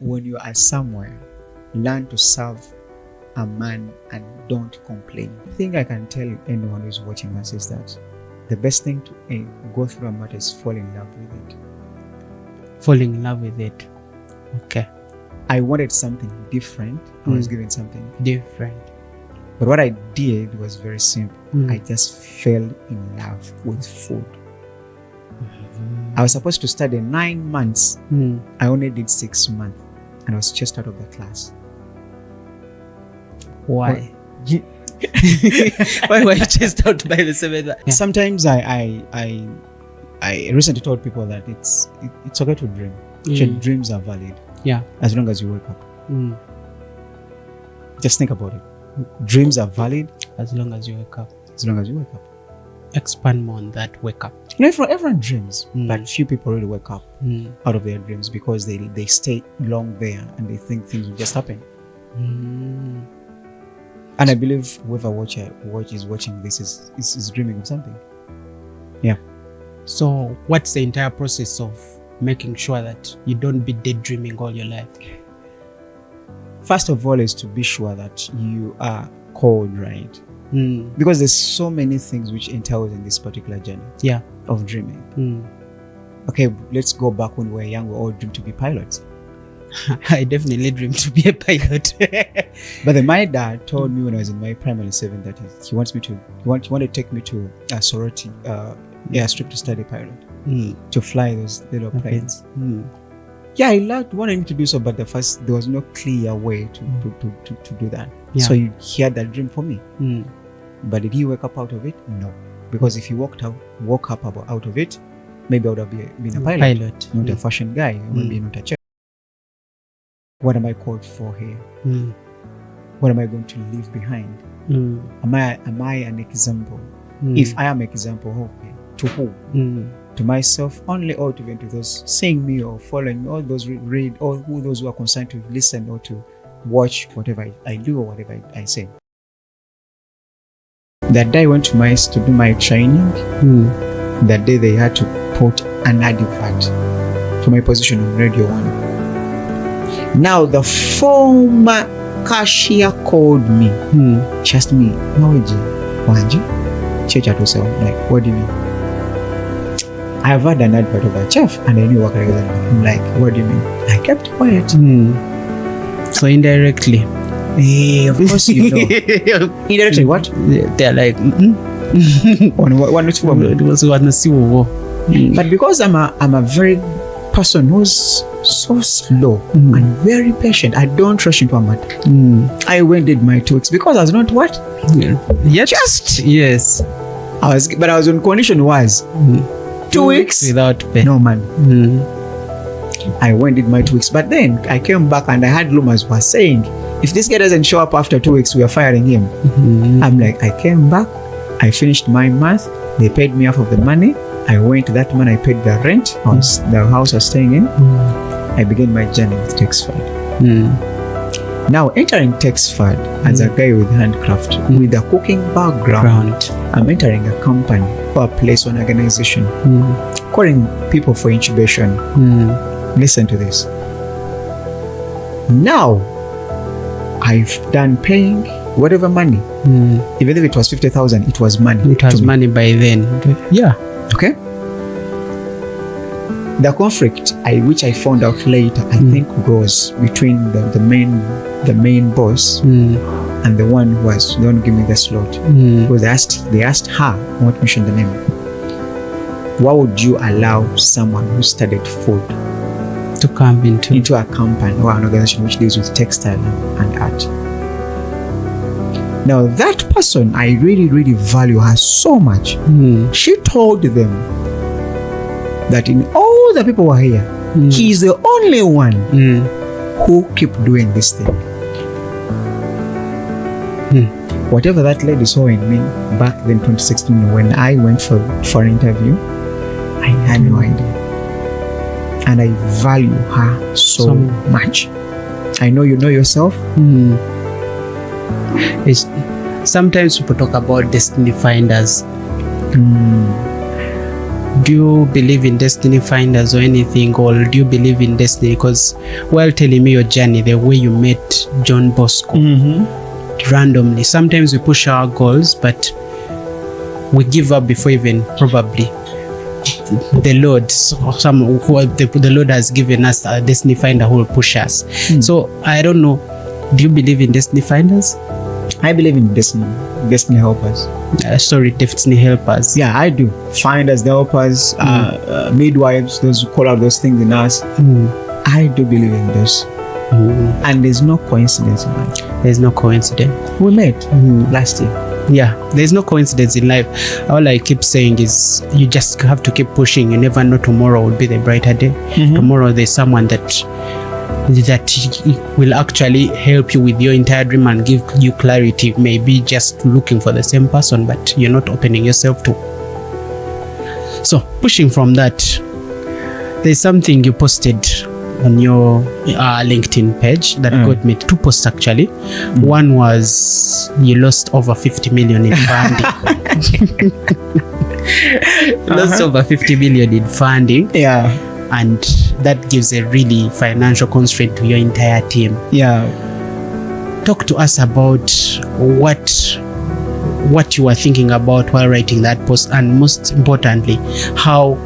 when you are somewhere, learn to serve a man and don't complain. The thing I can tell anyone who's watching us is that the best thing to go through a matter is fall in love with it. Falling in love with it. Okay. I wanted something different. I was given something different. But what I did was very simple. I just fell in love with food. I was supposed to study 9 months. I only did 6 months. And I was just out of the class. Why? Why were you chased out by the 7th? Yeah. Sometimes I recently told people that it's okay to dream. Your dreams are valid. Yeah. As long as you wake up. Just think about it. Dreams are valid as long as you wake up. As long as you wake up. Expand more on that. Wake up. You know, everyone dreams, but few people really wake up out of their dreams because they stay long there and they think things will just happen. And I believe whoever is watching this is dreaming of something. Yeah. So what's the entire process of making sure that you don't be daydreaming all your life? First of all is to be sure that you are called right. Because there's so many things which entails in this particular journey of dreaming. Okay, let's go back when we were young. We all dreamed to be pilots. I definitely dreamed to be a pilot. But then my dad told me when I was in my primary 7 that he wanted to take me to a sorority airstrip to study pilot, to fly those little planes. Yeah, I wanted to do so, but there was no clear way to do that. Yeah. So he had that dream for me. But did he wake up out of it? No, because if he woke up out of it, maybe I would have been a pilot. Not a fashion guy, maybe not a chef. What am I called for here? What am I going to leave behind? Am I an example? If I am an example, okay, to who? To myself only, or to those seeing me or following me, all those read, or those who are concerned to listen or to watch whatever I do or whatever I say. That day I went to do my training. That day they had to put an advert for my position on Radio 1. Now the former cashier called me. She asked me, Mawejje, Wanji? Church at yourself. Like, what do you mean? I have had an advert of a chef and I knew what I was doing. I'm like, what do you mean? I kept quiet. So indirectly. Of course you know. Indirectly what? They're like, But because I'm a very person who's so slow and very patient, I don't rush into a matter. I went did my 2 weeks because I was not what? Yes. I was on condition was 2 weeks without pay. No man. I went did my 2 weeks, but then I came back and I had rumors were saying if this guy doesn't show up after 2 weeks, we are firing him. I'm like, I came back, I finished my month, they paid me half of the money. I went to that man, I paid the rent, the house I was staying in. I began my journey with Texford. Now entering Texford as a guy with handcraft, with a cooking background, I'm entering a company or a place or an organization, calling people for incubation. Listen to this. Now, I've done paying whatever money. Even if it was 50,000, it was money. It was money by then. Yeah. Okay. The conflict, which I found out later, I think was between the main boss and the one who was the one giving me the slot. Because they asked her, I won't mention the name. Why would you allow someone who studied food to come into a company or an organization which deals with textile and art? Now that person, I really, really value her so much. She told them that in all the people who are here, he's the only one who keep doing this thing. Whatever that lady saw in me back then 2016 when I went for an interview, I had no idea. And I value her so much. I know you know yourself. Sometimes people talk about destiny finders. do you believe in destiny finders or anything, or do you believe in destiny? Because while telling me your journey, the way you met John Bosco, randomly, sometimes we push our goals, but we give up before even probably the Lord, the Lord has given us a destiny finder who will push us. So I don't know, do you believe in destiny finders? I believe in destiny helpers. Destiny helpers. Yeah, I do. Finders, the helpers, midwives, those who call out those things in us. I do believe in this. And there's no coincidence in life. There's no coincidence. We met last year. Yeah, there's no coincidence in life. All I keep saying is you just have to keep pushing. You never know tomorrow will be the brighter day. Tomorrow there's someone that will actually help you with your entire dream and give you clarity. Maybe just looking for the same person, but you're not opening yourself to. So pushing from that, there's something you posted on your LinkedIn page that got me 2 posts actually. One was you lost over 50 million in funding. Lost over 50 million in funding. Yeah. And that gives a really financial constraint to your entire team. Yeah. Talk to us about what you were thinking about while writing that post, and most importantly, how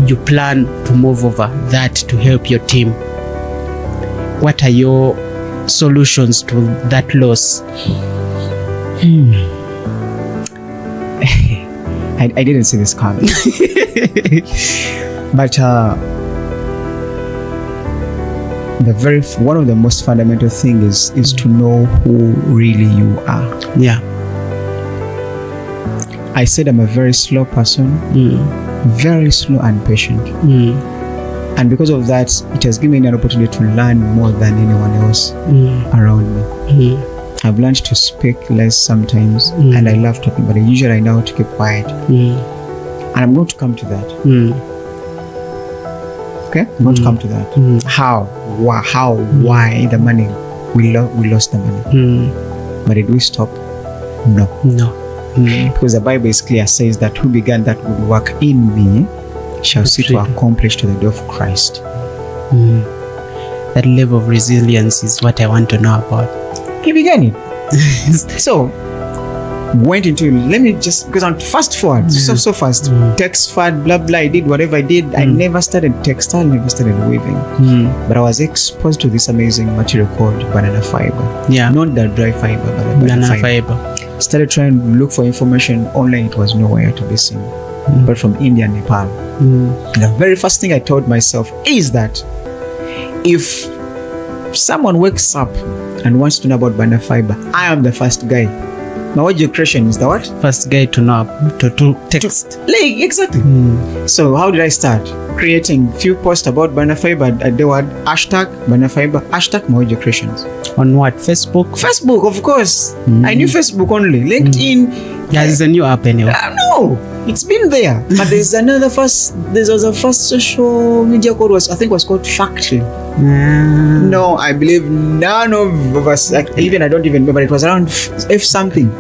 you plan to move over that to help your team. What are your solutions to that loss? I didn't see this coming. But one of the most fundamental things is to know who really you are. Yeah. I said I'm a very slow person, very slow and patient. And because of that, it has given me an opportunity to learn more than anyone else around me. I've learned to speak less sometimes, and I love talking, but usually I know how to keep quiet. And I'm going to come to that. Okay? I'm going to come to that. How, why the money? We lost the money. But did we stop? No. Because the Bible is clear, says that who began that good work in me shall see to accomplish to the day of Christ. That level of resilience is what I want to know about. He began it. So went into, let me just, because I'm fast forward, so fast. Text forward, blah blah. I did whatever I did. I never started textile, never started weaving. But I was exposed to this amazing material called banana fiber. Yeah. Not the dry fiber, but the banana fiber. Started trying to look for information online. It was nowhere to be seen, but from India and Nepal. And the very first thing I told myself is that if someone wakes up and wants to know about banana fiber, I am the first guy. Mawejje Creations is the what? First guy to know, to text. Like, exactly. So how did I start? Creating few posts about banana fiber at the word hashtag banana fiber, hashtag Mawejje Creations. On what? Facebook? Facebook, of course. I knew Facebook only. LinkedIn. Yeah, there's a new app anyway. No, it's been there. But there was a first social media called was called Factory. No, I believe none of us, I don't even remember, it was around F something.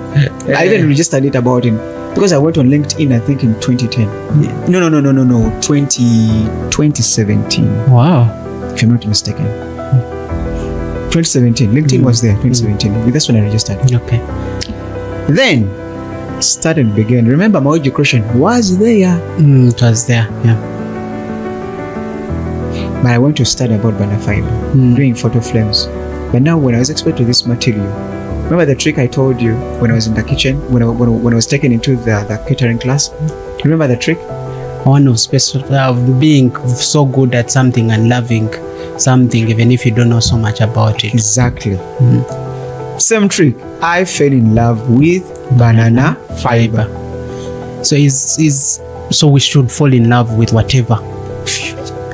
I even registered it about him because I went on LinkedIn, I think in 2010. No, 2017. Wow. If I'm not mistaken. 2017. LinkedIn was there, 2017. That's when I registered. Okay. Then began. Remember, Mawejje Creations was there. It was there, yeah. But I went to study about banana fiber, doing photo frames. But now when I was exposed to this material, remember the trick I told you when I was in the kitchen, when I was taken into the catering class? Remember the trick? One of being so good at something and loving something even if you don't know so much about it. Exactly. Same trick. I fell in love with banana fiber. So so we should fall in love with whatever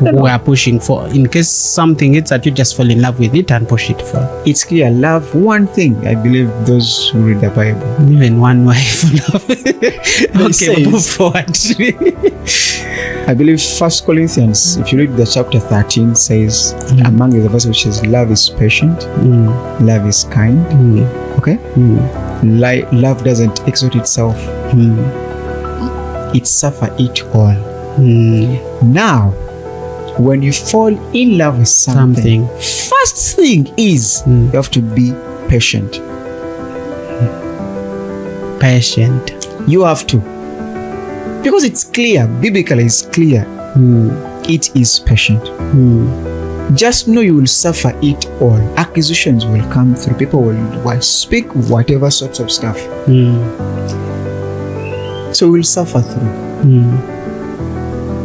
we are pushing for. In case something hits that, you just fall in love with it and push it for. It's clear. Love one thing. I believe those who read the Bible. Even one wife. Okay, move forward. I believe 1 Corinthians, if you read the chapter 13, says among the verses which says love is patient, love is kind. Okay? Love doesn't exalt itself. it suffer it all. Now, when you fall in love with something, first thing is you have to be patient. Patient. You have to. Because it's clear, biblically it's clear. It is patient. Just know you will suffer it all. Accusations will come through. People will speak whatever sorts of stuff. So you will suffer through.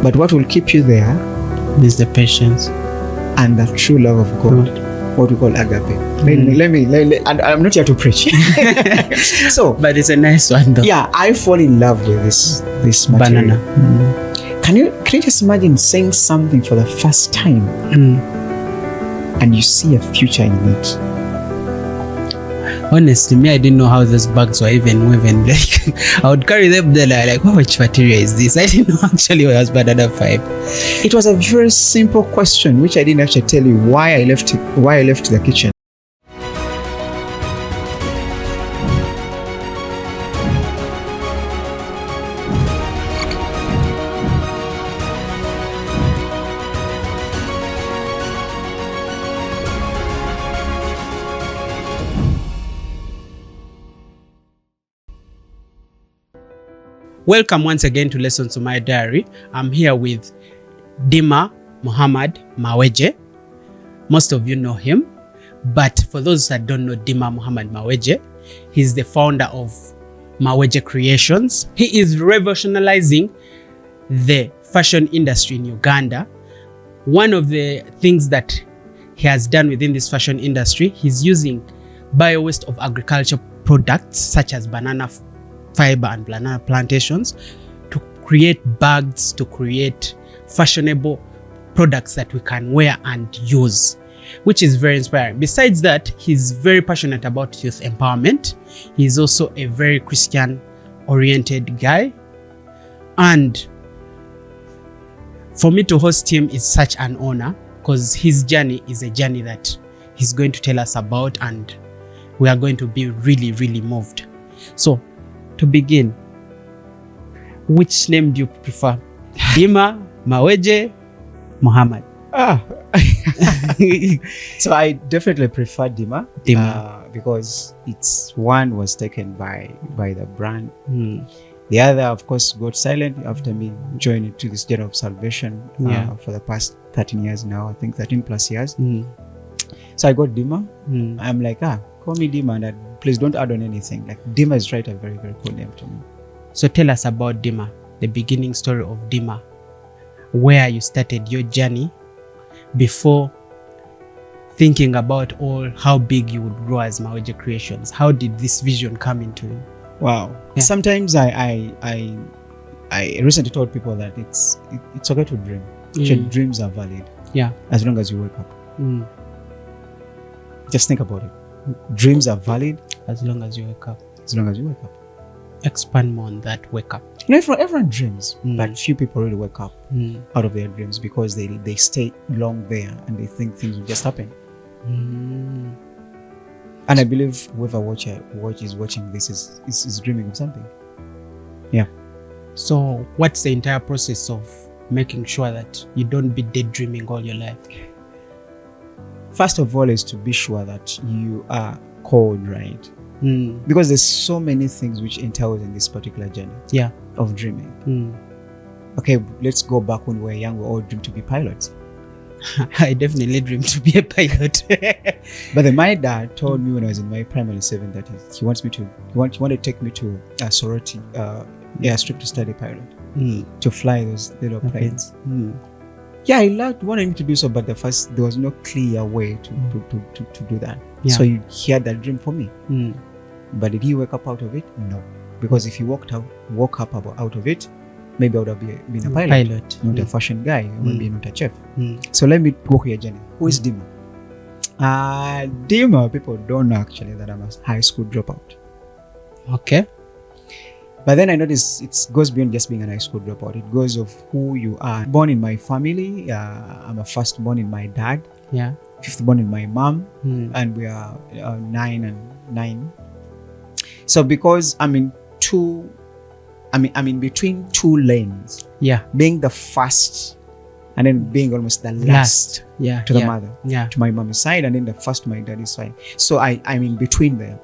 But what will keep you there is the patience and the true love of God. What we call agape. Let me, and I'm not here to preach. So, but it's a nice one though. Yeah, I fall in love with this material. Banana. Can you just imagine saying something for the first time and you see a future in it? Honestly, me, I didn't know how those bags were even woven. Like, I would carry them there like, which material is this? I didn't know actually it was banana fibre. It was a very simple question, which I didn't actually tell you why I left the kitchen. Welcome once again to Lessons to My Diary. I'm here with Dimma Mawejje. Most of you know him, but for those that don't know Dimma Mawejje, he's the founder of Mawejje Creations. He is revolutionizing the fashion industry in Uganda. One of the things that he has done within this fashion industry, he's using bio-waste of agriculture products such as banana fiber and banana plantations to create bags, to create fashionable products that we can wear and use, which is very inspiring. Besides that, he's very passionate about youth empowerment. He's also a very Christian-oriented guy. And for me to host him is such an honor because his journey is a journey that he's going to tell us about, and we are going to be really, really moved. So, to begin, which name do you prefer? Dimma, Mawejje, Muhammad? So I definitely prefer Dimma. Because it's one was taken by the brand. The other, of course, got silent after me joining to this journey of salvation for the past 13 years now. I think 13 plus years. So I got Dimma. I'm like, call me Dimma, and please don't add on anything. Like, Dimma is right, a very, very cool name to me. So tell us about Dimma, the beginning story of Dimma, where you started your journey before thinking about how big you would grow as Mawejje Creations. How did this vision come into you? Wow. Yeah. Sometimes I recently told people that it's okay to dream. Dreams are valid. Yeah. As long as you wake up. Just think about it. Dreams are valid as long as you wake up. As long as you wake up. Expand more on that. Wake up. Everyone dreams, but few people really wake up out of their dreams because they stay long there and they think things will just happen. And I believe whoever is watching this is dreaming of something. Yeah. So what's the entire process of making sure that you don't be daydreaming all your life? First of all is to be sure that you are called right. Because there's so many things which entails in this particular journey of dreaming. Okay, let's go back when we were young. We all dreamed to be pilots. I definitely dreamed to be a pilot. But then my dad told me when I was in my primary 7 that he wanted to take me to a sorority, airstrip to study pilot, to fly those little planes. Yeah, I wanted me to do so, but there was no clear way to do that. Yeah. So he had that dream for me. But did he wake up out of it? No. Because if he woke up out of it, maybe I would have been a pilot. Not a fashion guy, maybe not a chef. So let me walk your journey. Who is Dimma? Dimma, people don't know actually that I'm a high school dropout. Okay. But then I noticed it goes beyond just being a high school dropout. It goes of who you are. Born in my family, I'm a first born in my dad. Yeah. Fifth born in my mom, and we are 9 and 9. So because I'm I'm in between two lanes, Yeah. being the first and then being almost the last Yeah. to the mother, Yeah. to my mommy's side, and then the first to my daddy's side. So I'm in between there.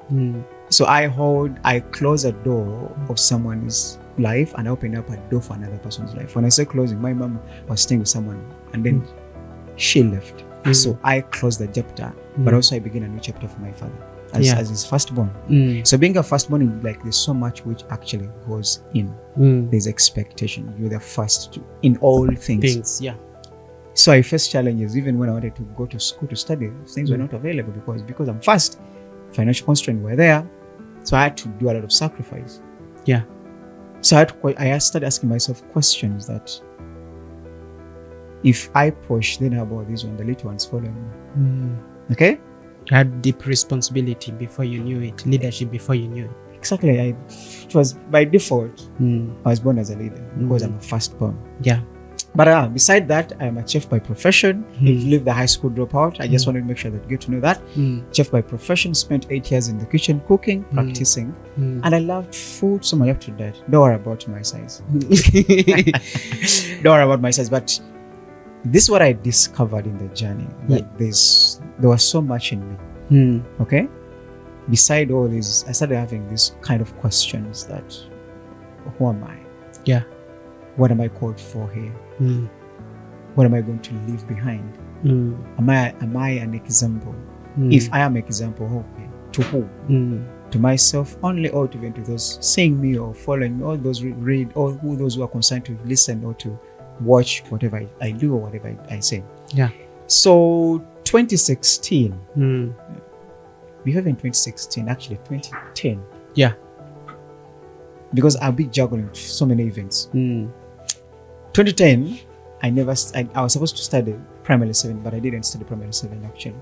So I close a door of someone's life and I open up a door for another person's life. When I say closing, my mom was staying with someone and then she left. So I closed the chapter, but also I begin a new chapter for my father as his firstborn. So being a firstborn, like there's so much which actually goes in. There's expectation. You're the first in all things. Yeah. So I faced challenges even when I wanted to go to school to study. Things were not available because I'm first. Financial constraints were there. So I had to do a lot of sacrifice. Yeah. So I started asking myself questions that if I push, then how about this one? The little ones following me. Okay? You had deep responsibility before you knew it, leadership before you knew it. Exactly. It was by default. I was born as a leader because I'm a firstborn. Yeah. But beside that, I'm a chef by profession. If you leave the high school dropout, I just wanted to make sure that you get to know that. Chef by profession, spent 8 years in the kitchen cooking, practicing. And I loved food so much up to that. Don't worry about my size. Don't worry about my size. But this is what I discovered in the journey. Like there was so much in me. Okay? Beside all this, I started having this kind of questions that, who am I? Yeah. What am I called for here? What am I going to leave behind? Am I an example? If I am an example, okay, to who? To myself only, or to even to those seeing me or following me, or those read, or those who are concerned to listen or to watch whatever I do or whatever I say. Yeah. So 2016, before even 2016, actually 2010. Yeah. Because I'll be juggling so many events. 2010, I was supposed to study primary 7, but I didn't study primary 7 actually.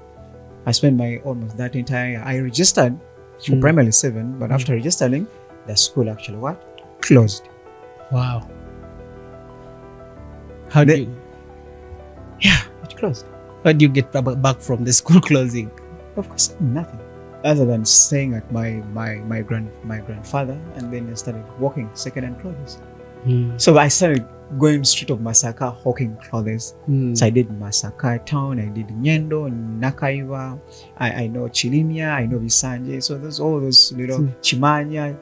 I spent almost that entire, I registered for primary 7, but after registering, the school actually closed. Wow. How do you? Yeah, it closed. How do you get back from the school closing? Of course, nothing other than staying at my grandfather, and then I started working second-hand clothes. So I started going street of Masaka hawking clothes. So I did Masaka town, I did Nyendo, Nakaiwa, I know Chilimia, I know Bisanje. So there's all those little Chimanya.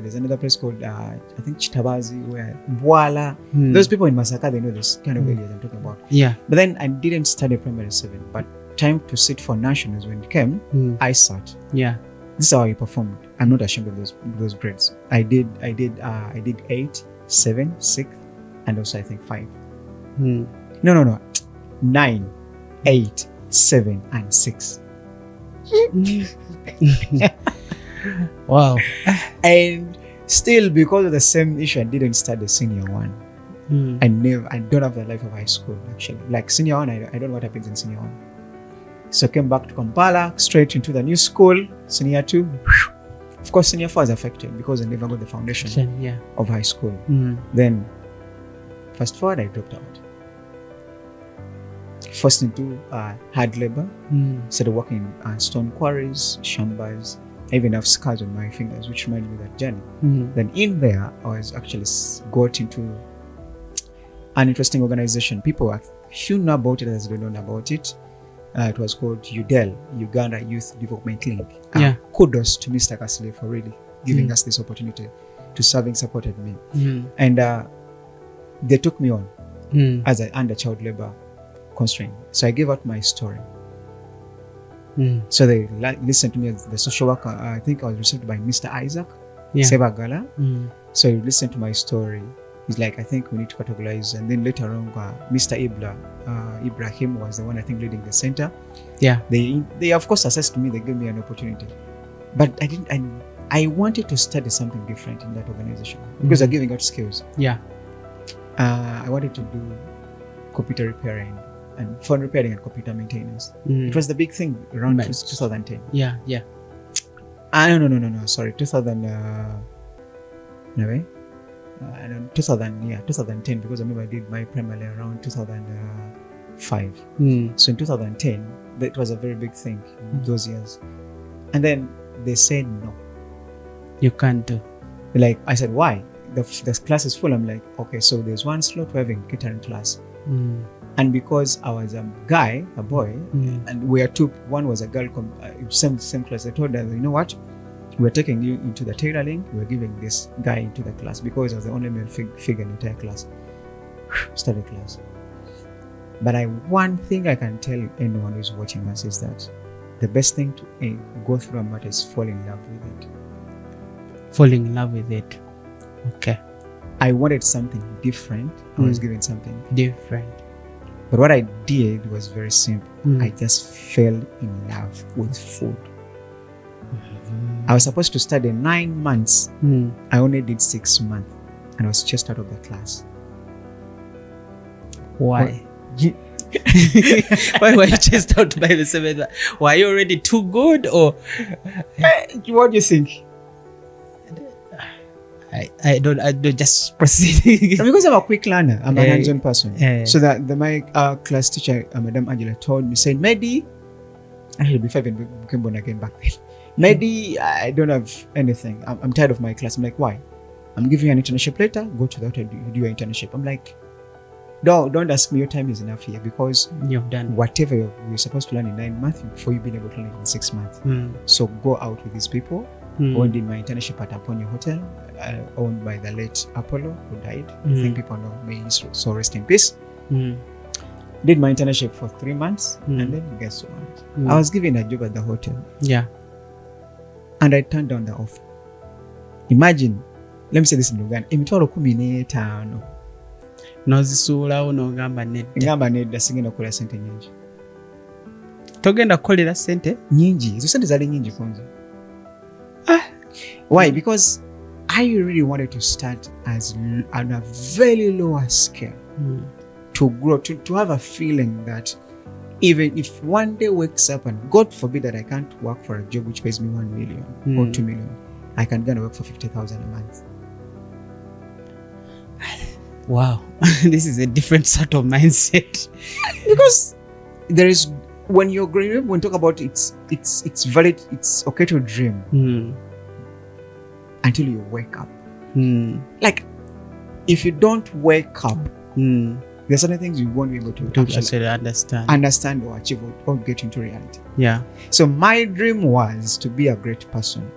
There's another place called I think Chitabazi, where Bwala. Those people in Masaka, they know this kind of areas I'm talking about. Yeah. But then I didn't study primary 7, but time to sit for nationals when it came, I sat. Yeah. This is how I performed. I'm not ashamed of those grades. I did 8, 7, 6, and also I think 5. No. 9, 8, 7, and 6. Wow. And still, because of the same issue, I didn't start the senior 1. I don't have the life of high school actually. Like senior 1, I don't know what happens in senior 1. So I came back to Kampala, straight into the new school, senior 2. Of course, senior 4 is affected because I never got the foundation of high school. Then, fast forward, I dropped out. First into hard labor, started working in stone quarries, shambas. I even have scars on my fingers, which reminded me of that journey. Then in there, I was actually got into an interesting organization. People, few know about it as they don't know about it. It was called UDEL, Uganda Youth Development Link. Kudos to Mr. Kasile for really giving us this opportunity to having supported me. And they took me on as an under child labor constraint. So I gave out my story. So they listened to me as the social worker. I think I was received by Mr. Isaac Sebagala. So he listened to my story. He's like, I think we need to categorize. And then later on, Mr. Ibrahim was the one I think leading the center. Yeah. They of course assessed me. They gave me an opportunity, but I wanted to study something different in that organization because they're giving out skills. Yeah. I wanted to do computer repairing and phone repairing and computer maintenance. It was the big thing around 2010. Yeah. No. Sorry, 2010, because I remember I did my primary around 2005. So in 2010, that was a very big thing those years. And then they said no. You can't do. Like I said, why? the class is full. I'm like, okay, so there's one slot we're having catering class. And because I was a boy, and we are two, one was a girl, same class, I told her, you know what? We're taking you into the tailoring, we're giving this guy into the class because I was the only male figure in the entire class. Study class. But one thing I can tell anyone who's watching us is that the best thing to go through a matter is fall in love with it. Falling in love with it. Okay. I wanted something different. I was given something different. But what I did was very simple. I just fell in love with food. I was supposed to study 9 months. I only did 6 months. And I was just out of the class. Why? Why were you chased out by the 7th? Were you already too good, or what do you think? I don't just proceed. Because I'm a quick learner, I'm a hands-on person. So that my class teacher, Madam Angela, told me, saying, Medi, I should be 5 and became born again back then. Medi, I don't have anything. I'm tired of my class. I'm like, why? I'm giving you an internship later. Go to the hotel, do your internship. I'm like, no, don't ask me. Your time is enough here because you've done whatever you're supposed to learn in 9 months before you've been able to learn it in 6 months. So go out with these people. Who did my internship at Aponia Hotel, owned by the late Apollo, who died. I think people know, may his soul rest in peace. Did my internship for 3 months, and then guess what? I was given a job at the hotel. Yeah. And I turned down the offer. Imagine, let me say this in Uganda. Emitwalo 15. Nozisuulawo n'ogamba nedda. Ngamba nedda sigenda kukola sente nyingi. Togenda kukolera sente? Nyingi. Ezo sente zali nyingi kunze. Why? Because I really wanted to start on a very lower scale. To grow, to have a feeling that even if one day wakes up and God forbid that I can't work for a job which pays me 1 million or 2 million, I can go and work for 50,000 a month. Wow. This is a different sort of mindset. Because there is, when you're growing up, when you talk about it's valid, it's okay to dream until you wake up. Like, if you don't wake up, there's certain things you won't be able to actually understand or achieve or get into reality. Yeah. So my dream was to be a great person,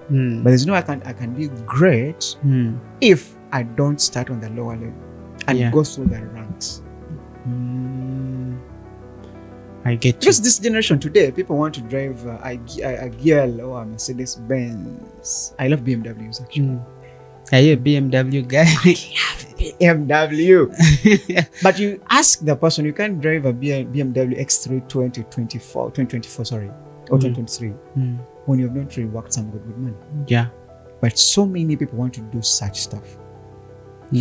but there's no I can be great if I don't start on the lower level and go through the ranks. I get you. Just this generation today, people want to drive a girl or a Mercedes Benz. I love BMWs actually. Are you a BMW guy? I love BMW. But you ask the person, you can't drive a BMW X3 2024, sorry, or 2023 when you've not really worked some good money. Yeah. But so many people want to do such stuff.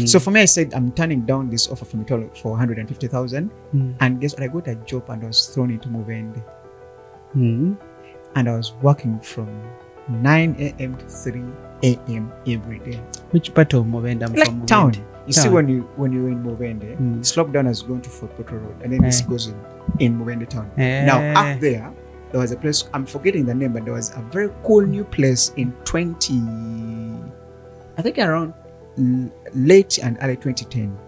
So for me, I said, I'm turning down this offer from Italo for 150,000. And guess what? I got a job and I was thrown into Mawejje. And I was working from 9 a.m. to 3 a.m. every day. Which part of Mawejje? Like from town. You see, when you're in Mawejje, slope down as going to Fort Portal Road, and then this goes in Mawejje town. Now up there was a place, I'm forgetting the name, but there was a very cool new place in I think around late and early 2010.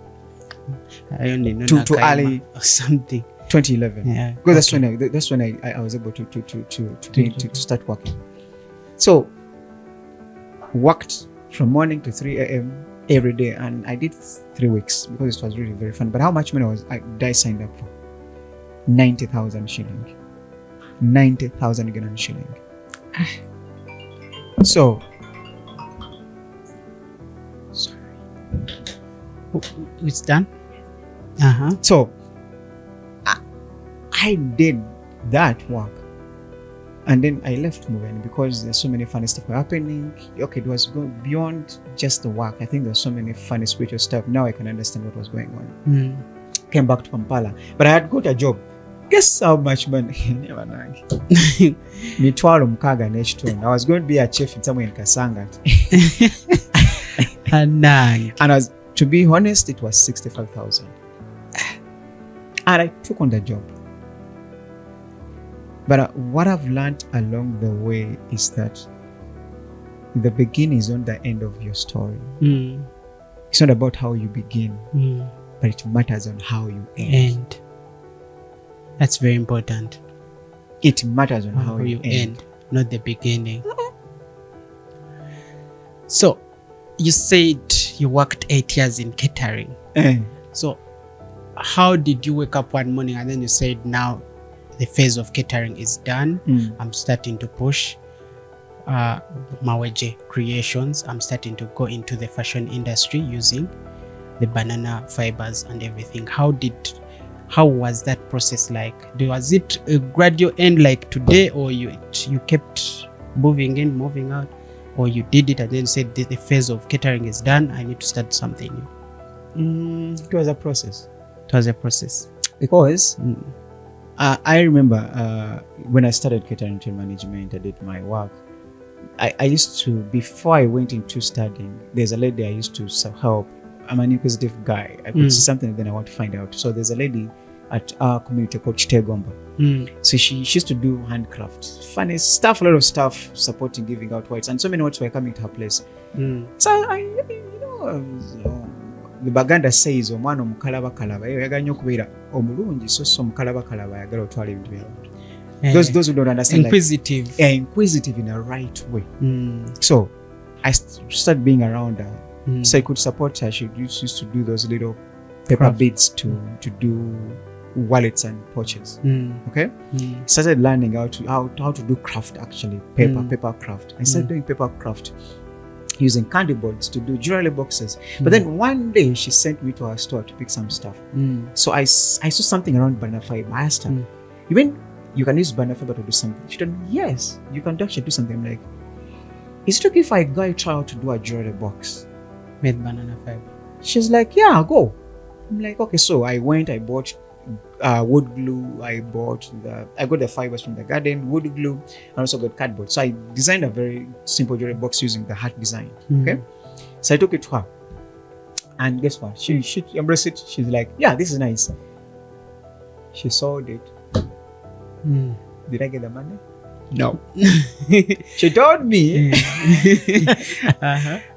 I only know to early or something. 2011. Yeah. Because that's when I was able to start working. So worked from morning to 3 a.m. every day, and I did 3 weeks because it was really very fun. But how much money I signed up for? 90,000 shilling. 90,000 Ghanaian shilling. So sorry, it's done. So I did that work, and then I left Mawejje because there's so many funny stuff happening. Okay, it was going beyond just the work. I think there's so many funny spiritual stuff. Now I can understand what was going on. Came back to Kampala, but I had got a job. Guess how much money? Mitwalo mkaga n'ekitunda. I was going to be a chef in somewhere in Kasanga. And to be honest, it was 65,000. And I took on the job. But what I've learned along the way is that the beginning is not the end of your story. It's not about how you begin, but it matters on how you end. That's very important. It matters on how you end, not the beginning. So, you said you worked 8 years in catering. So, how did you wake up one morning and then you said, now the phase of catering is done. I'm starting to push Mawejje Creations. I'm starting to go into the fashion industry using the banana fibers and everything. How was that process like? Was it a gradual end like today, or you kept moving in, moving out, or you did it and then said the phase of catering is done, I need to start something new? It was a process. Because I remember when I started catering to management, I did my work. I used to, before I went into studying, there's a lady I used to help. I'm an inquisitive guy. I could see something and then I want to find out. So there's a lady at our community called Chitegomba. So she used to do handcraft, funny stuff, a lot of stuff, supporting, giving out whites, and so many whites were coming to her place. So the Baganda says, omwana omukalabakalaba yaganya okubeera omulungi so omukalabakalaba ayagala otwala ebintu byabantu. Those who don't understand, inquisitive, like, inquisitive in a right way. So I started being around her, so I could support her. She used to do those little paper beads to do wallets and pouches. Okay, started learning how to do craft, actually paper craft. I started doing paper craft using candy boards to do jewelry boxes. But then one day she sent me to her store to pick some stuff. So I saw something around banana fiber. I asked her, even you can use banana fiber to do something? She told me, yes, you can actually do something. I'm like, is it okay if I go try out to do a jewelry box with banana fiber? She's like, yeah, go. I'm like, okay. So I went, I bought wood glue. I got the fibers from the garden, wood glue, and also got cardboard. So I designed a very simple jewelry box using the heart design. Okay, so I took it to her, and guess what? She embraced it. She's like, yeah, this is nice. She sold it. Did I get the money? No. She told me.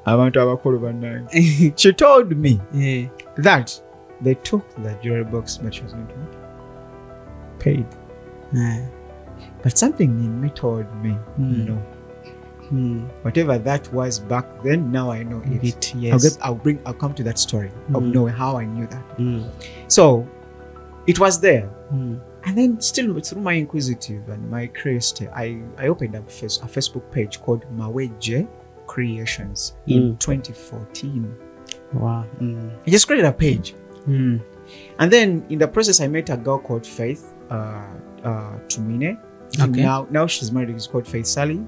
I want to have a call overnight. She told me that they took the jewelry box, but she was not paid. But something in me told me, no. Whatever that was back then, now I know it. Yes. I'll come to that story of knowing how I knew that. So it was there. And then still through my inquisitive and my curiosity, I opened up a Facebook page called Mawejje Creations in 2014. Wow. I just created a page. And then in the process, I met a girl called Faith Tumine. Okay. Now she's married. She's called Faith Sally.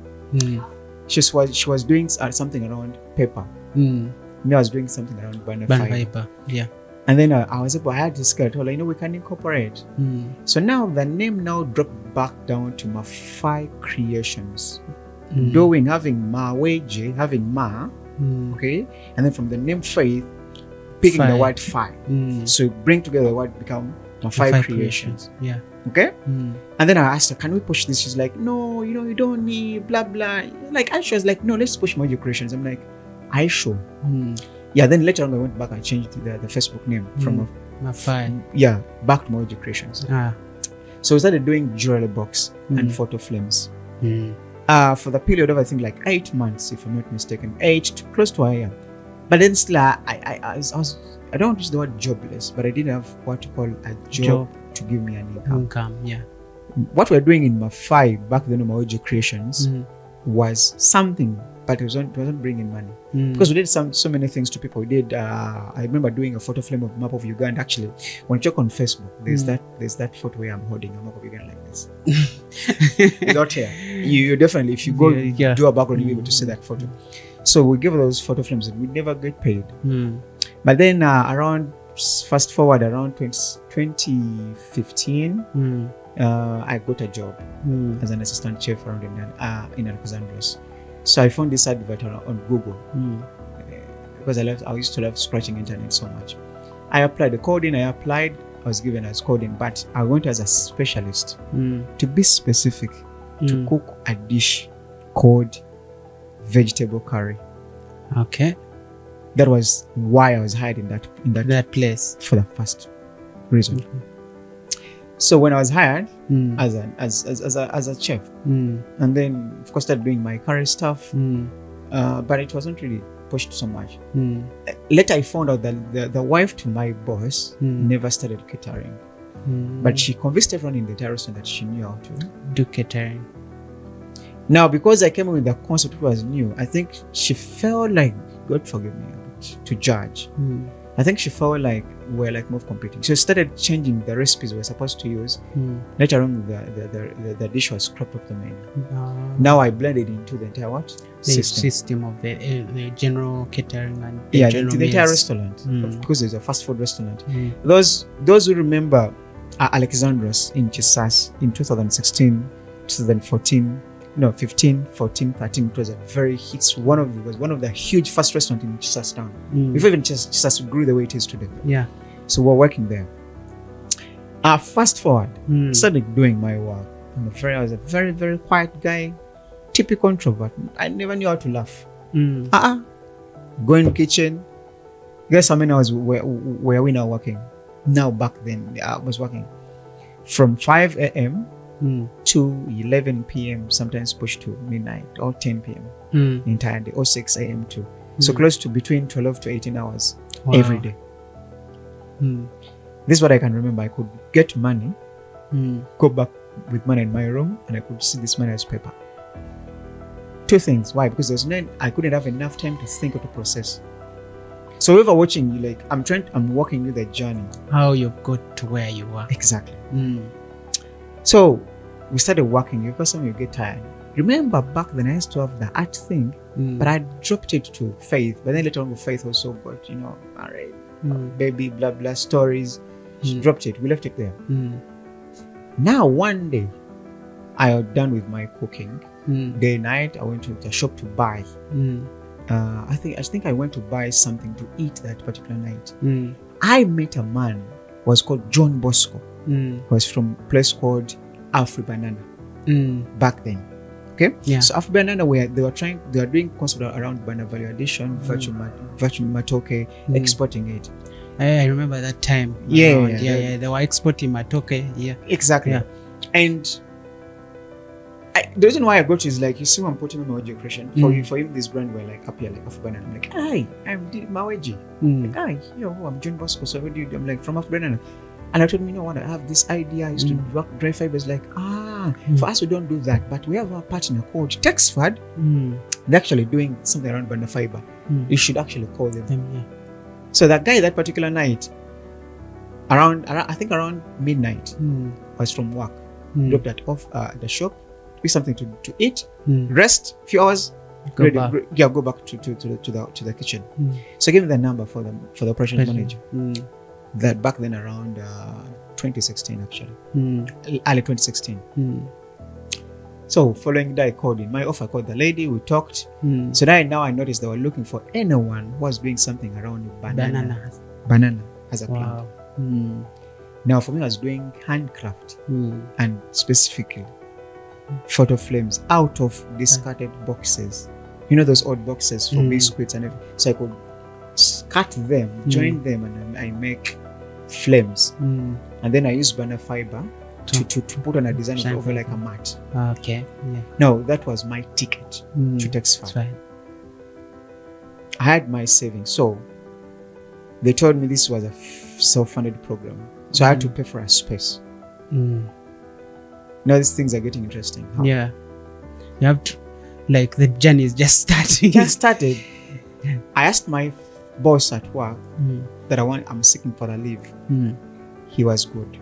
She was doing something around paper. Me, I was doing something around banana fiber. Yeah. And then I had this girl. I told her, we can incorporate. So now the name dropped back down to Mawejje Creations. Having Mawejje, having Ma, okay, and then from the name Faith, picking the word fi. So bring together the word become Mawejje Creations. Yeah. Okay. And then I asked her, can we push this? She's like, no, you don't need blah blah. Like, and she was like, no, let's push Mawejje Creations. I'm like, I sure. Yeah, then later on I went back and changed the Facebook name from Mawejje. Back to Mawejje Creations. So we started doing jewelry box and photo frames. For the period of, I think, like 8 months, if I'm not mistaken, close to a year. But then still, I don't want to use the word jobless, but I didn't have what you call a job to give me an income. Yeah. What we're doing in Mawejje back then, Mawejje Creations, was something, but it wasn't bringing money because we did so many things to people. We did. I remember doing a photo frame of a map of Uganda. Actually, when you check on Facebook, there's that photo where I'm holding a map of Uganda like this. Without hair, you definitely, if you go do a background, you'll be able to see that photo. So we give those photo frames and we never get paid. But then fast forward around 2015, I got a job as an assistant chef around in Alexandros. So I found this advert on Google because I used to love scratching internet so much. I applied the coding. I was given as coding, but I went as a specialist to be specific to cook a dish called vegetable curry. Okay. That was why I was hired in that place for the first reason. So when I was hired as a chef, and then of course started doing my career stuff, but it wasn't really pushed so much. Later I found out that the wife to my boss never started catering, but she convinced everyone in the entire restaurant that she knew how to do catering. Now, because I came in with the concept, it was new, I think she felt like, God forgive me, to judge. I think she felt like we're like more competing. So she started changing the recipes we were supposed to use. Later on, the dish was scrapped off the menu. Now I blended into the entire system of the general catering and the entire restaurant, because there's a fast food restaurant. Those who remember Alexandros in Chisas in 2016, 2014. No, 15, 14, 13. It was a very hit. It was one of the huge fast restaurants in Chisas town. Before even Chisas grew the way it is today. Yeah. So we're working there. Fast forward, started doing my work. I was a very, very quiet guy, typical introvert. I never knew how to laugh. Go in the kitchen. Guess how many hours were we now working? Now back then, I was working from 5 a.m. to 11 p.m. sometimes pushed to midnight or 10 p.m. The entire day, or 6 a.m. too. So close to between 12 to 18 hours every day. This is what I can remember. I could get money, go back with money in my room, and I could see this money as paper. Two things. Why? Because I couldn't have enough time to think or to process. So whoever watching you, like I'm walking you the journey. How you've got to where you are. Exactly. So we started working. Because some you get tired. Remember back then I used to have the art thing, but I dropped it to Faith. But then later on, Faith also got, married, baby, blah blah stories. She dropped it. We left it there. Now one day, I was done with my cooking. Day night, I went to the shop to buy. I think I went to buy something to eat that particular night. I met a man who was called John Bosco. Who was from a place called Afri Banana back then. Okay? Yeah. So Afri Banana, they were doing concept around banana value addition, virtual matoke, exporting it. I remember that time. They were exporting matoke. Yeah. Exactly. Yeah. And the reason why I got you is like, you see when I'm putting on Mawejje Creations, for you this brand were like up here like Afri Banana. I'm like, hi, I'm Mawejje. Like, hi, I'm John Bosco. So what do you do? I'm like, from Afri Banana. And I told him, I have this idea. I used to work dry fibers. Like, for us, we don't do that. But we have a partner called Texford. They're actually doing something around banana fiber. You should actually call them. So that guy, that particular night, around midnight, was from work. Dropped that off at the shop, took something to eat, rest a few hours, go back to the kitchen. So I gave him the number for the operations manager. That back then around 2016 actually, early 2016. So following that, I called in my offer. I called the lady. We talked. So now I noticed they were looking for anyone who was doing something around banana as a plant. Now for me, I was doing handcraft and specifically photo frames out of discarded boxes. Those old boxes for biscuits and everything. So I could cut them, join them, and I make flames. And then I use banana fiber to put on a design over like a mat. Okay. Yeah. No, that was my ticket to Texford. Right. I had my savings. So they told me this was a self-funded program. So I had to pay for a space. Now these things are getting interesting. How? Yeah. You have to, like, the journey is just starting. Just started. I asked my boss at work that I'm seeking for a leave. He was good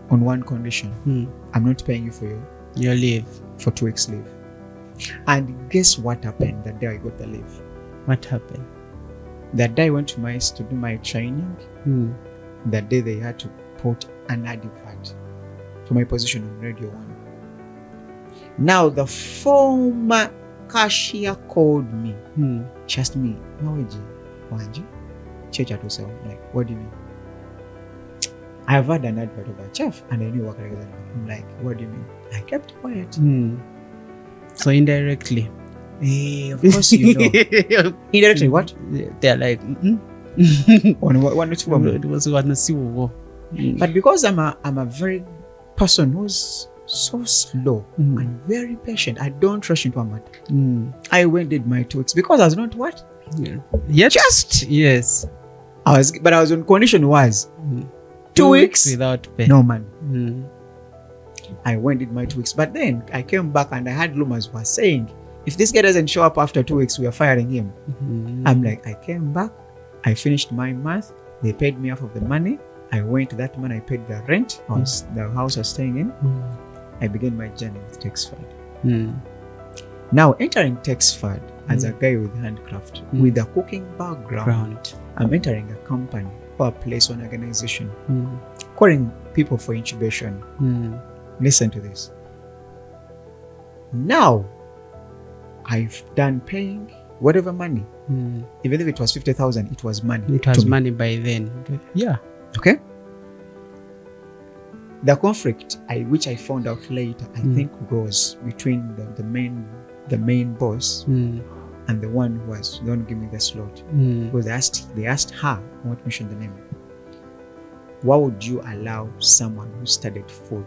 on one condition. I'm not paying you for your leave, for 2 weeks leave. And guess what happened that day I got the leave? What happened? That day I went to to do my training. That day they had to put an advert for my position on Radio 1. Now the former cashier called me. She asked me, Mawejje, Wanji, church at yourself. Like, what do you mean? I have had an advert of a chef and I knew what I'm like, what do you mean? I kept quiet. So indirectly, Of course, you know. Indirectly, what? They're like, But because I'm a very person who's so slow and very patient, I don't rush into a matter. I went did my 2 weeks because I was not what? Yeah, Yes. I was on condition was 2 weeks without pay. no money. I went did my 2 weeks, but then I came back and I had rumors were saying, if this guy doesn't show up after 2 weeks, we are firing him. I'm like, I came back, I finished my month, they paid me half of the money. I went that month, I paid the rent, the house I was staying in. I began my journey with Texford. Now entering Texford as a guy with handcraft, with a cooking background, I'm entering a company or a place or an organization, calling people for incubation. Listen to this. Now, I've done paying whatever money. Even if it was 50,000, it was money. It was money by then. Yeah. Okay. The conflict, which I found out later, I think goes between the main boss and the one who was the one giving me the slot. Because they asked her, I won't mention the name. Why would you allow someone who studied food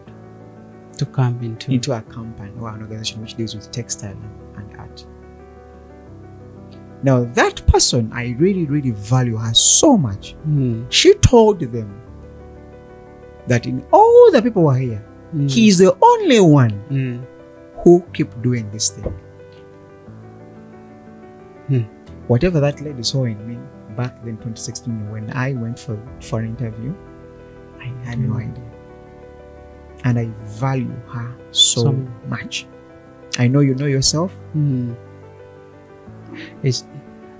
to come into a company or an organization which deals with textile and art? Now that person, I really, really value her so much. She told them that in all the people who are here, he's the only one who keep doing this thing. Whatever that lady saw in me back then 2016 when I went for an interview, I had no idea. And I value her so much. I know you know yourself.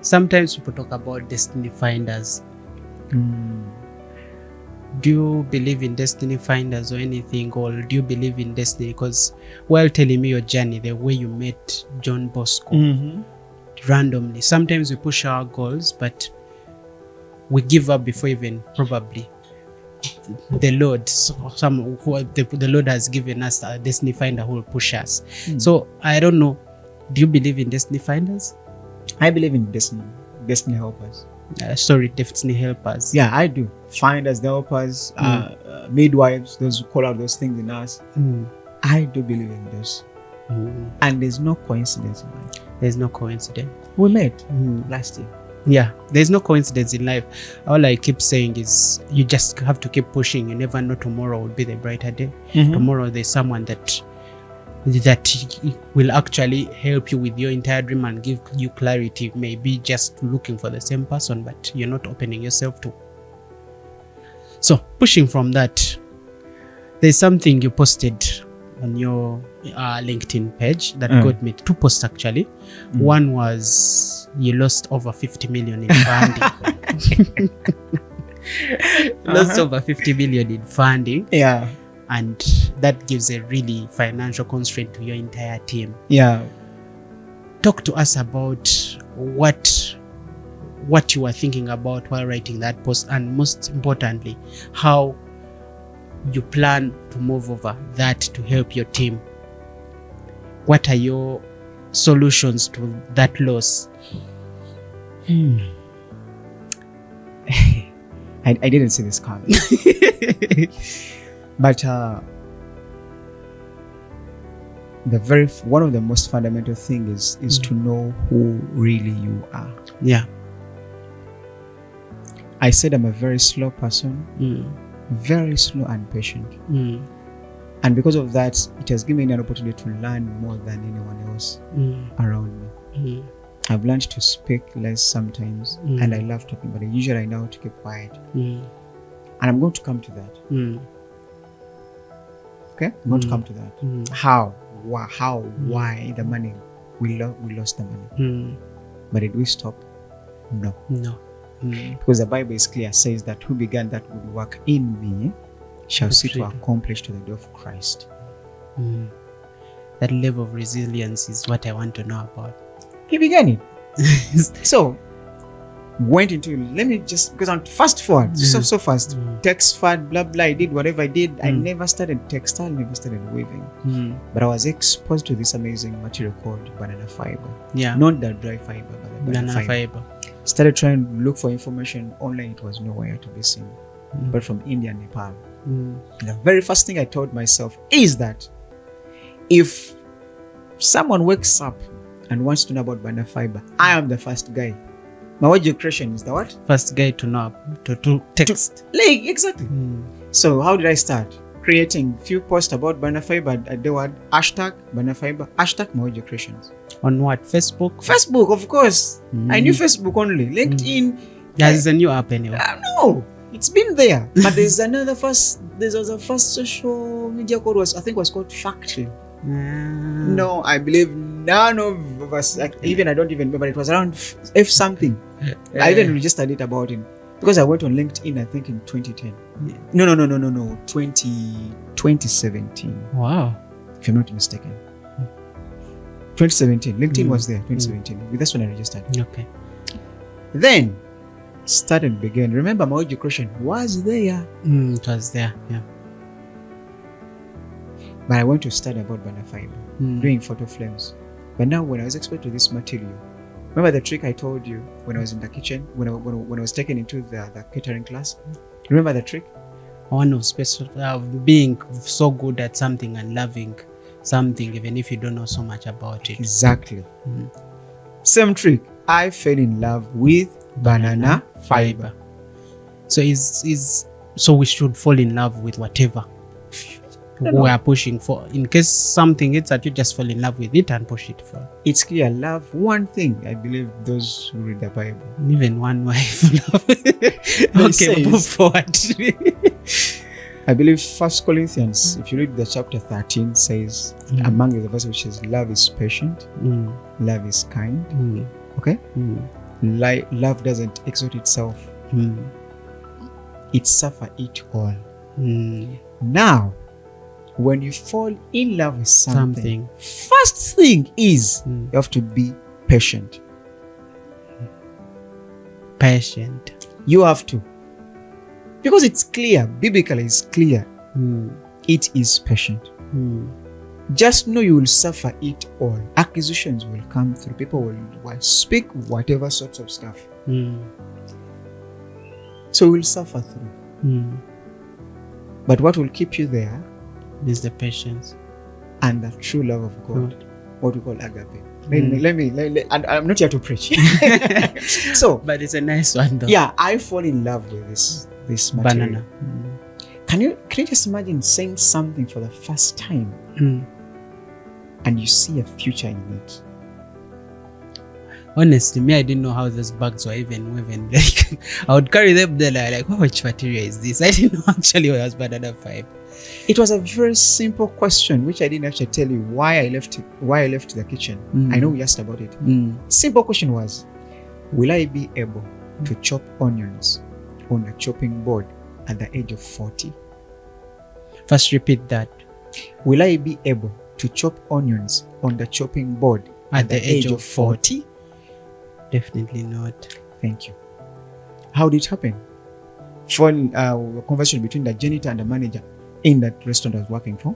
Sometimes people talk about destiny finders. Do you believe in destiny finders or anything, or do you believe in destiny? Because while telling me your journey, the way you met John Bosco, randomly, sometimes we push our goals, but we give up before even probably the Lord. The Lord has given us a destiny finder who will push us. So I don't know. Do you believe in destiny finders? I believe in destiny helpers. Destiny helpers. Yeah, I do. Finders, helpers, midwives, those who call out those things in us. I do believe in this. And there's no coincidence in life. There's no coincidence. We met last year. Yeah, there's no coincidence in life. All I keep saying is you just have to keep pushing. You never know tomorrow will be the brighter day. Tomorrow there's someone that will actually help you with your entire dream and give you clarity. Maybe just looking for the same person, but you're not opening yourself to. So pushing from that, there's something you posted on your LinkedIn page that got me 2 posts actually. One was you lost over 50 million in funding. Lost over 50 million in funding. Yeah. And that gives a really financial constraint to your entire team. Yeah. Talk to us about what you were thinking about while writing that post, and most importantly, how you plan to move over that to help your team. What are your solutions to that loss? I didn't see this coming. But one of the most fundamental things is to know who really you are. Yeah. I said I'm a very slow person, very slow and patient. And because of that, it has given me an opportunity to learn more than anyone else around me. I've learned to speak less sometimes, and I love talking, but usually I know how to keep quiet. And I'm going to come to that. Okay? I'm going to come to that. How, why the money? We lost the money. But did we stop? No. Because the Bible is clear, says that who began that good work in me shall see to accomplish to the day of Christ. That level of resilience is what I want to know about. He began it. So went into, let me just, because I'm fast forward, so fast. Text fad, blah, blah. I did whatever I did. I never started textile, never started weaving. But I was exposed to this amazing material called banana fiber. Yeah. Not the dry fiber, but the banana fiber. Started trying to look for information online. It was nowhere to be seen, but from India and Nepal. The very first thing I told myself is that if someone wakes up and wants to know about banana fiber, I am the first guy. Mawejje Creations is the what? First guy to know, to text. Like, exactly. So how did I start? Creating few posts about banana fiber at the word hashtag banana fiber, hashtag Mawejje Creations. On what? Facebook? Facebook, of course. I knew Facebook only. LinkedIn. There's a new app anyway. No, it's been there. But there's a first social media called was called Factory. No, I believe none of us, I don't even remember, it was around F something. I even registered it about it because I went on LinkedIn, I think in 2010. No, 2017. Wow. If I'm not mistaken. 2017. LinkedIn was there, 2017. That's when I registered. Okay. Then, began. Remember, Mawejje Creations was there. It was there, yeah. But I went to study about banana fiber, doing photo frames. But now when I was exposed to this material, remember the trick I told you when I was in the kitchen, when I was taken into the catering class? Remember the trick? One of special being so good at something and loving something even if you don't know so much about it. Exactly. Same trick. I fell in love with banana fiber. So so we should fall in love with whatever we are pushing for. In case something hits that, you just fall in love with it and push it for. It's clear. Love one thing. I believe those who read the Bible. Even one wife. Okay, move forward. I believe 1 Corinthians, if you read the chapter 13, says among the verses which says love is patient, love is kind. Okay? Love doesn't exalt itself. It suffer it all. Now, when you fall in love with something, first thing is you have to be patient. Patient. You have to. Because it's clear, biblically it's clear. It is patient. Just know you will suffer it all. Accusations will come through. People will speak whatever sorts of stuff. So you will suffer through. But what will keep you there is the patience and the true love of God, what we call agape. Let me, I'm not here to preach. So, but it's a nice one though. Yeah, I fall in love with this material. Banana. Can you just imagine saying something for the first time and you see a future in it? Honestly, me, I didn't know how those bags were even woven. Like, I would carry them there like, which material is this? I didn't know actually it was banana fiber. It was a very simple question, which I didn't actually tell you why I left the kitchen. I know we asked about it. Simple question was, will I be able to chop onions on a chopping board at the age of 40? First, repeat that. Will I be able to chop onions on the chopping board at the age of 40? Definitely not. Thank you. How did it happen? Phone conversation between the janitor and the manager in that restaurant I was working for.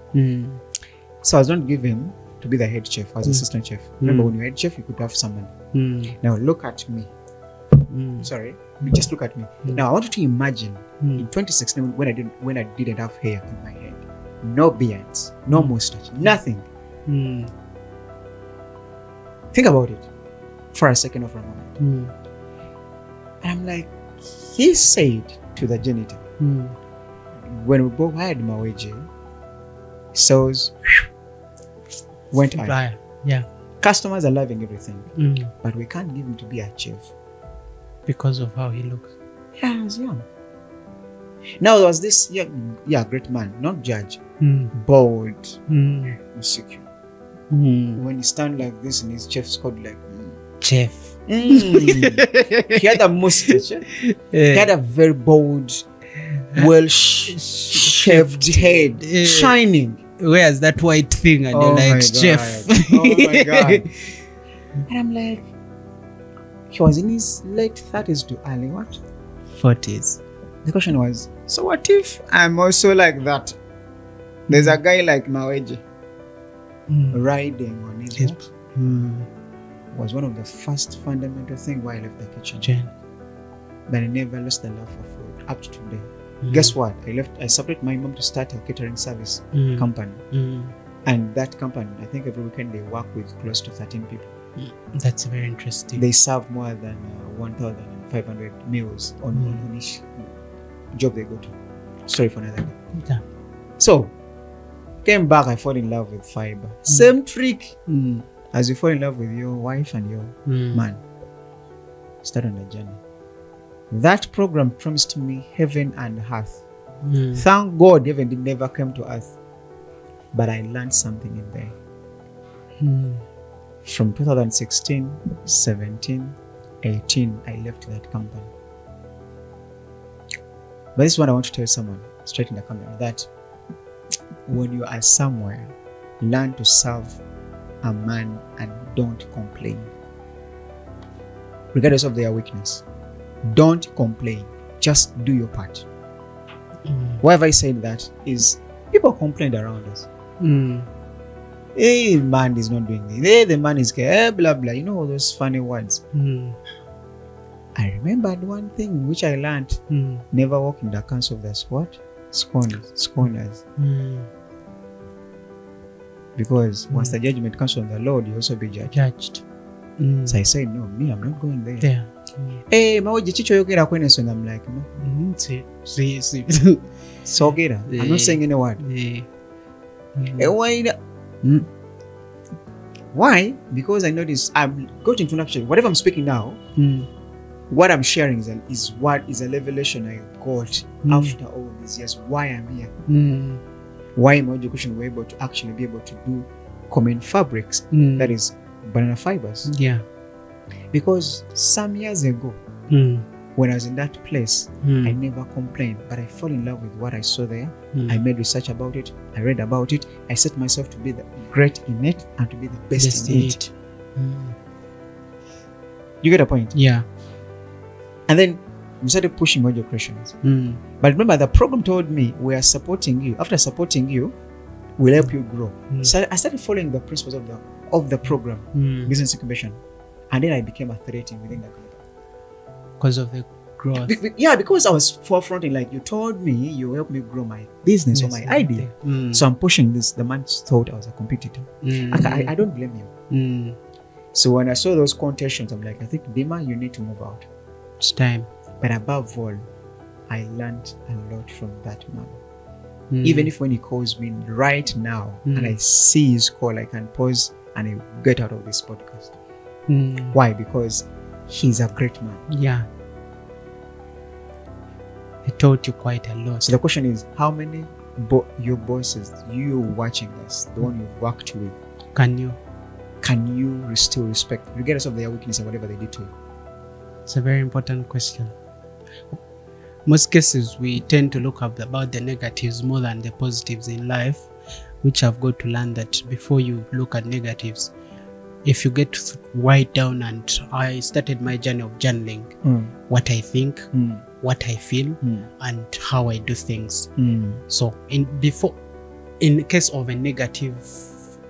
So I was not given to be the head chef. I was assistant chef. Remember, when you're head chef, you could have someone. Now look at me. Sorry, just look at me. Now I want you to imagine in 2016 when I didn't have hair in my head, no beards, no mustache, nothing. Think about it for a second of a moment. And I'm like, he said to the janitor, when we both hired Mawejje, sales went high. Yeah. Customers are loving everything, but we can't give him to be a chef because of how he looks. Yeah, he was young. Now there was this great man, not judge, bold, insecure. When he stand like this in his chef's coat, like chef. He had a mustache. He had a very bold, well shaved head, shining. Where's that white thing? And you're like, chef. Oh my God. And I'm like, He was in his late 30s to early what? 40s. The question was, so what if I'm also like that? There's a guy like Mawejje riding on his horse. Was one of the first fundamental things why I left the kitchen. But I never lost the love for food up to today. Guess what? I separated my mom to start a catering service company. And that company, I think every weekend they work with close to 13 people. That's very interesting. They serve more than 1,500 meals on each job they go to. Sorry for another day. Yeah. So, came back, I fall in love with fibre. Same trick as you fall in love with your wife and your man. Start on the journey. That program promised me heaven and earth. Thank God heaven never came to earth. But I learned something in there. From 2016, 17, 18, I left that company. But this is what I want to tell someone straight in the camera, that when you are somewhere, learn to serve a man and don't complain. Regardless of their weakness. Don't complain. Just do your part. Why have I said that? Is people complained around us. Hey, man is not doing this. Hey, the man is blah blah. You know all those funny words. I remembered one thing which I learned: never walk in the counsel of the scorners. Because once the judgment comes from the Lord, you also be judged. So I said, no, me, I'm not going there. Hey, Mawejje chicho yogera kwene, so I'm like, no. So get I'm not saying any word. Why? Because I notice I'm going to introduction. Whatever I'm speaking now, what I'm sharing is a revelation I got after all these years. Why I'm here. Why Mawejje Creations were able to actually be able to do common fabrics, that is banana fibers. Yeah. Because some years ago, when I was in that place, I never complained, but I fell in love with what I saw there. I made research about it. I read about it. I set myself to be the great in it and to be the best in it. You get a point? Yeah. And then we started pushing Mawejje Creations. But remember, the program told me, we are supporting you. After supporting you, we'll help you grow. So I started following the principles of the program, business incubation. And then I became a threat within the company. Because of the growth? Yeah, because I was forefronting, like you told me, you helped me grow my business or my idea. So I'm pushing this. The man thought I was a competitor. I don't blame him. So when I saw those contentions, I'm like, I think, Dimma, you need to move out. It's time. But above all, I learned a lot from that man. Even if when he calls me right now and I see his call, I can pause and I get out of this podcast. Why? Because he's a great man. Yeah. He taught you quite a lot. So the question is, how many your bosses, you watching this, the one you've worked with, can you still respect, regardless of their weakness or whatever they did to you? It's a very important question. Most cases, we tend to look up about the negatives more than the positives in life, which I've got to learn that before you look at negatives, if you get to write down, and I started my journey of journaling what I think, what I feel, and how I do things. So in case of a negative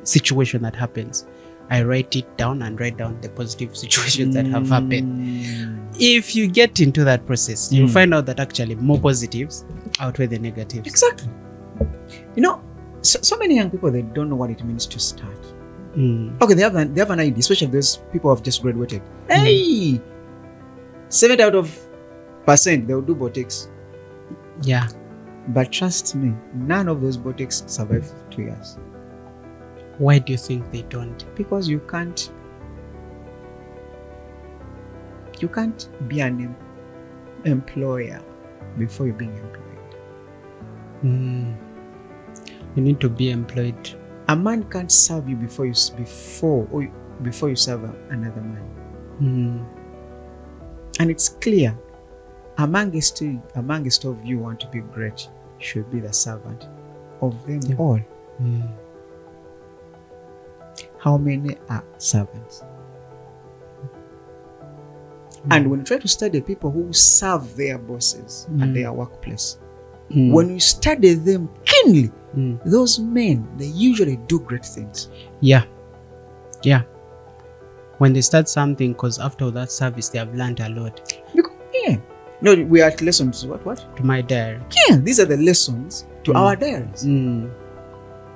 situation that happens, I write it down and write down the positive situations that have happened. If you get into that process, you'll find out that actually more positives outweigh the negatives. Exactly. You know, so many young people, they don't know what it means to start. Okay, they have an idea, especially those people who have just graduated. Hey, 7 out of % they'll do boutiques. Yeah. But trust me, none of those boutiques survive 2 years. Why do you think they don't? Because you can't be an employer before you're being employed. You need to be employed. A man can't serve you before you serve another man. And it's clear, amongst of you want to be great, should be the servant of them all. How many are servants? And when you try to study people who serve their bosses at their workplace, Mm. when you study them keenly, those men, they usually do great things. Yeah. When they start something, because after that service, they have learned a lot. Because, no, we are at lessons. What? To my diary. Yeah, these are the lessons to our diaries.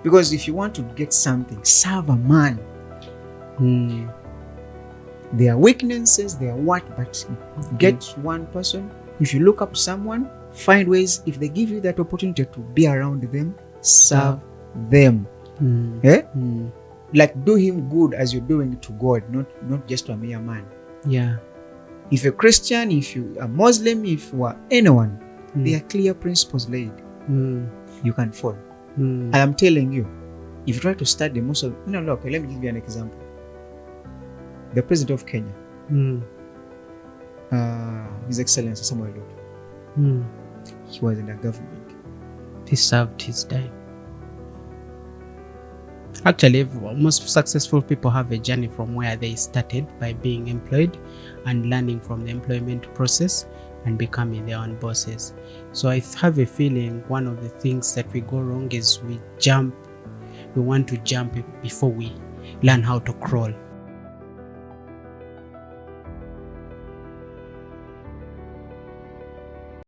Because if you want to get something, serve a man. Their weaknesses, their what, but get one person. If you look up someone, find ways. If they give you that opportunity to be around them, serve them. Like, do him good as you're doing it to God, not just to a mere man. Yeah. If you're Christian, if you are Muslim, if you are anyone, there are clear principles laid. You can fall. I am telling you, if you try to study most of, look, let me give you an example. The president of Kenya, His Excellency Samuel Ruto, he was in the government. He served his time. Actually, most successful people have a journey from where they started by being employed and learning from the employment process and becoming their own bosses. So I have a feeling one of the things that we go wrong is we want to jump before we learn how to crawl.